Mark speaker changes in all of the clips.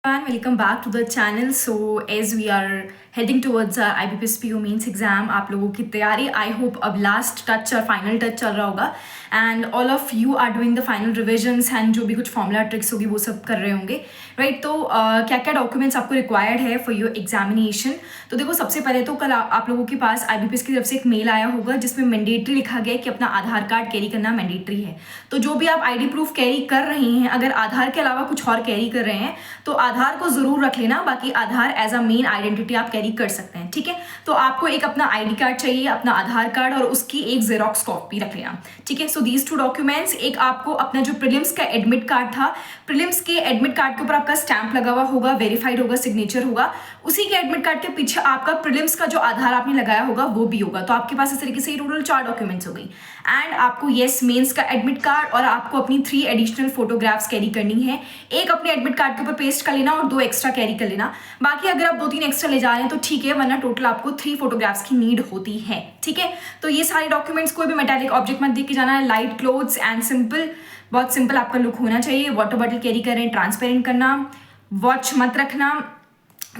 Speaker 1: And welcome back to the channel. So as we are heading towards our IBPS PO mains exam, आप लोगों की तैयारी I hope अब last touch और final touch चल रहा होगा and all of you are doing the final revisions and जो भी कुछ फॉर्मूला ट्रिक्स होगी वो सब कर रहे होंगे राइट। तो क्या क्या डॉक्यूमेंट्स आपको रिक्वायर्ड है फॉर योर एग्जामिनेशन। तो देखो सबसे पहले तो कल आप लोगों के पास IBPS की तरफ से एक मेल आया होगा जिसमें मैंडेटरी लिखा गया है कि अपना आधार कार्ड कैरी करना मैंडेटरी है। तो जो भी आप ID प्रूफ कैरी कर रहे हैं, अगर आधार के अलावा कुछ और कैरी कर रहे हैं तो आधार को जरूर रख लेना, बाकी आधार एज अ मेन आइडेंटिटी आप कैरी कर सकते हैं, ठीक है। तो आपको एक अपना ID कार्ड चाहिए, अपना आधार कार्ड और उसकी एक जेरोक्स कॉपी रख लेना, ठीक है। So these two documents. एक आपको अपना जो प्रीलिम्स का एडमिट कार्ड था, प्रीलिम्स के एडमिट कार्ड के ऊपर आपका स्टैंप लगा हुआ होगा, वेरीफाइड होगा, सिग्नेचर होगा, उसी के एडमिट कार्ड के पीछे आपका प्रीलिम्स का जो आधार आपने लगाया होगा वो भी होगा। तो आपके पास इस तरीके से टोटल 4 डॉक्यूमेंट्स हो गई। एंड आपको येस मेंस का एडमिट कार्ड और आपको अपनी 3 एडिशनल फोटोग्राफ्स कैरी करनी है। एक अपने एडमिट कार्ड के ऊपर पेस्ट कर लेना और 2 एक्स्ट्रा कैरी कर लेना। बाकी अगर आप 2-3 एक्स्ट्रा ले जा रहे हैं तो ठीक है, वरना टोटल आपको 3 फोटोग्राफ्स की नीड होती है, ठीक है। तो ये सारे डॉक्यूमेंट्स, कोई भी मेटालिक ऑब्जेक्ट मत देख के जाना है, लाइट क्लोथ्स एंड सिंपल, बहुत सिंपल आपका लुक होना चाहिए। वाटर बॉटल कैरी करें, ट्रांसपेरेंट करना, वॉच मत रखना।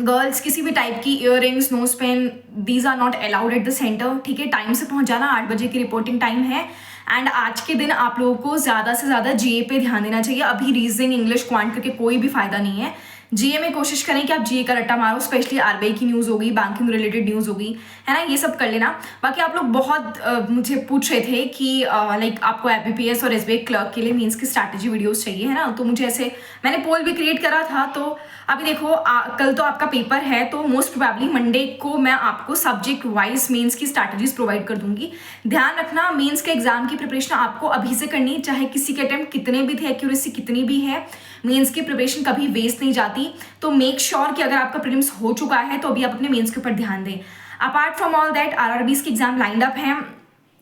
Speaker 1: गर्ल्स किसी भी टाइप की earrings, nose pin, these are not allowed at the centre, ठीक है। टाइम से पहुंच जाना, 8 बजे की रिपोर्टिंग टाइम है। एंड आज के दिन आप लोगों को ज़्यादा से ज़्यादा GA पे ध्यान देना चाहिए। अभी रीजनिंग, इंग्लिश, क्वांट करके कोई भी फायदा नहीं है। GA में कोशिश करें कि आप GA का रट्टा मारो, स्पेशली RBI की न्यूज़ होगी, बैंकिंग रिलेटेड न्यूज़ होगी, है ना, ये सब कर लेना। बाकी आप लोग बहुत मुझे पूछ रहे थे कि लाइक आपको IBPS और SBI क्लर्क के लिए मीन्स की स्ट्रैटेजी वीडियोस चाहिए, है ना। तो मुझे ऐसे मैंने पोल भी क्रिएट करा था। तो अभी देखो कल तो आपका पेपर है, तो मोस्ट प्रोबेबली मंडे को मैं आपको सब्जेक्ट वाइज मेंस की स्ट्रैटेजीज प्रोवाइड कर दूंगी। ध्यान रखना, मेंस के एग्जाम की प्रिपरेशन आपको अभी से करनी, चाहे किसी के अटेम्प्ट कितने भी थे, एक्यूरेसी कितनी भी है, मेंस की प्रिपरेशन कभी वेस्ट नहीं जाती। तो मेक श्योर कि अगर आपका प्रीलिम्स हो चुका है तो अभी आप अपने मेंस के ऊपर ध्यान दें। Apart from all that RRBs की एग्जाम लाइंड अप है।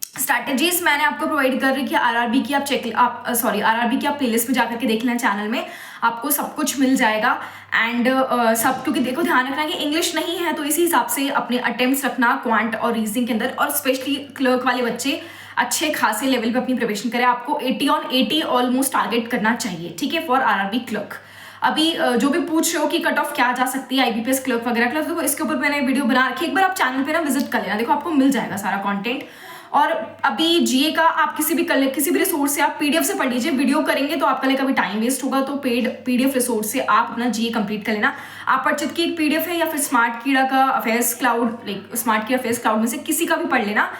Speaker 1: स्ट्रैटेजीज मैंने आपको प्रोवाइड कर रही कि RRB की RRB की आप प्लेलिस्ट में जाकर के देख लें, चैनल में आपको सब कुछ मिल जाएगा। एंड सब, क्योंकि देखो ध्यान रखना कि इंग्लिश नहीं है तो इसी हिसाब से अपने अटेम्प्ट्स रखना क्वांट और रीजनिंग के अंदर। और स्पेशली क्लर्क वाले बच्चे अच्छे खासे लेवल पे अपनी प्रिपरेशन करें। आपको 80 on 80 ऑलमोस्ट टारगेट करना चाहिए, ठीक है, फॉर RRB क्लर्क। अभी जो भी पूछ रहे हो कि कट ऑफ क्या जा सकती है IBPS क्लर्क वगैरह क्लर्क, देखो इसके ऊपर मैंने वीडियो बना रखी है, एक बार आप चैनल पे ना विजिट कर लेना, देखो आपको मिल जाएगा सारा कंटेंट। और अभी GA का आप किसी भी रिसोर्स से आप PDF से पढ़ लीजिए। वीडियो करेंगे तो आपका कभी टाइम वेस्ट होगा, तो पेड PDF रिसोर्स से आप अपना GA कंप्लीट कर लेना। आप अर्चित की एक PDF है या फिर स्मार्ट कीड़ा का अफेयर्स क्लाउड, लाइक स्मार्ट कीड़ा अफेयर्स क्लाउड में से किसी का भी पढ़ लेना।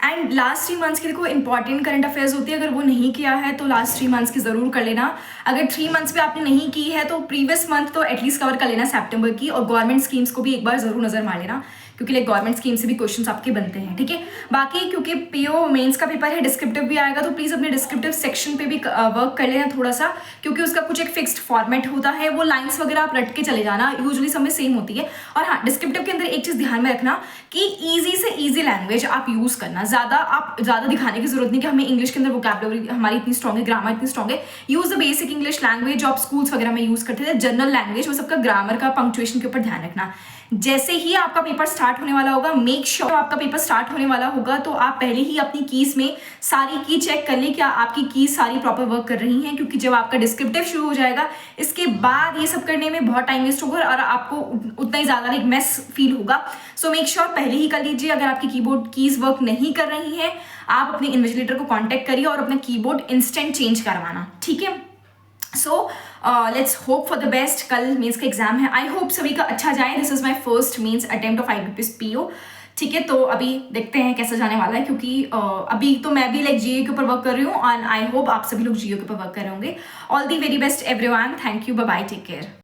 Speaker 1: एंड लास्ट 3 मंथ्स की देखो इंपॉर्टेंट करंट अफेयर्स होती है, अगर वो नहीं किया है तो लास्ट 3 मंथ्स की जरूर कर लेना। अगर 3 मंथ्स पे आपने नहीं की है तो प्रीवियस मंथ तो एटलीस्ट कवर कर लेना सितंबर की। और गवर्नमेंट स्कीम्स को भी एक बार जरूर नजर मार लेना, क्योंकि लाइक गवर्नमेंट स्कीम से भी क्वेश्चंस आपके बनते हैं, ठीक है। बाकी क्योंकि PO मेंस का पेपर है, डिस्क्रिप्टिव भी आएगा, तो प्लीज अपने डिस्क्रिप्टिव सेक्शन पे भी वर्क कर लेना थोड़ा सा, क्योंकि उसका कुछ एक फिक्स्ड फॉर्मेट होता है। वो लाइंस वगैरह आप रट के चले जाना, यूजुअली सब में सेम होती है। और हाँ, डिस्क्रिप्टिव के अंदर एक चीज ध्यान में रखना कि ईजी से ईजी लैंग्वेज आप यूज करना। ज्यादा दिखाने की जरूरत नहीं कि हमें इंग्लिश के अंदर वोकैबुलरी हमारी इतनी स्ट्रॉग है, ग्रामर इतनी स्ट्रॉग है। Use the basic English language जो आप स्कूल्स वगैरह में यूज करते थे, जनरल लैंग्वेज, वो सबका ग्रामर का, पंक्चुएशन के ऊपर ध्यान रखना। जैसे ही आपका पेपर स्टार्ट होने वाला होगा, मेक श्योर आपका पेपर स्टार्ट होने वाला होगा तो आप पहले ही अपनी कीज में सारी की चेक कर लें, क्या आपकी कीज सारी प्रॉपर वर्क कर रही हैं, क्योंकि जब आपका डिस्क्रिप्टिव शुरू हो जाएगा इसके बाद ये सब करने में बहुत टाइम वेस्ट होगा और आपको उतना ही ज़्यादा एक मेस फील होगा। सो मेक श्योर पहले ही कर लीजिए। अगर आपकी कीबोर्ड कीज वर्क नहीं कर रही हैं, आप अपने इन्विजिलेटर को कॉन्टेक्ट करिए और अपना कीबोर्ड इंस्टेंट चेंज करवाना, ठीक है। So let's hope for the best. कल मेंस का एग्जाम है, आई होप सभी का अच्छा जाए। This is my first mains attempt of IBPS PO, ठीक है। तो अभी देखते हैं कैसा जाने वाला है, क्योंकि अभी तो मैं भी लाइक GA के ऊपर वर्क कर रही हूँ एंड आई होप आप सभी लोग GA के ऊपर वर्क कर रहे होंगे। All the very best everyone, thank you, bye bye, take care.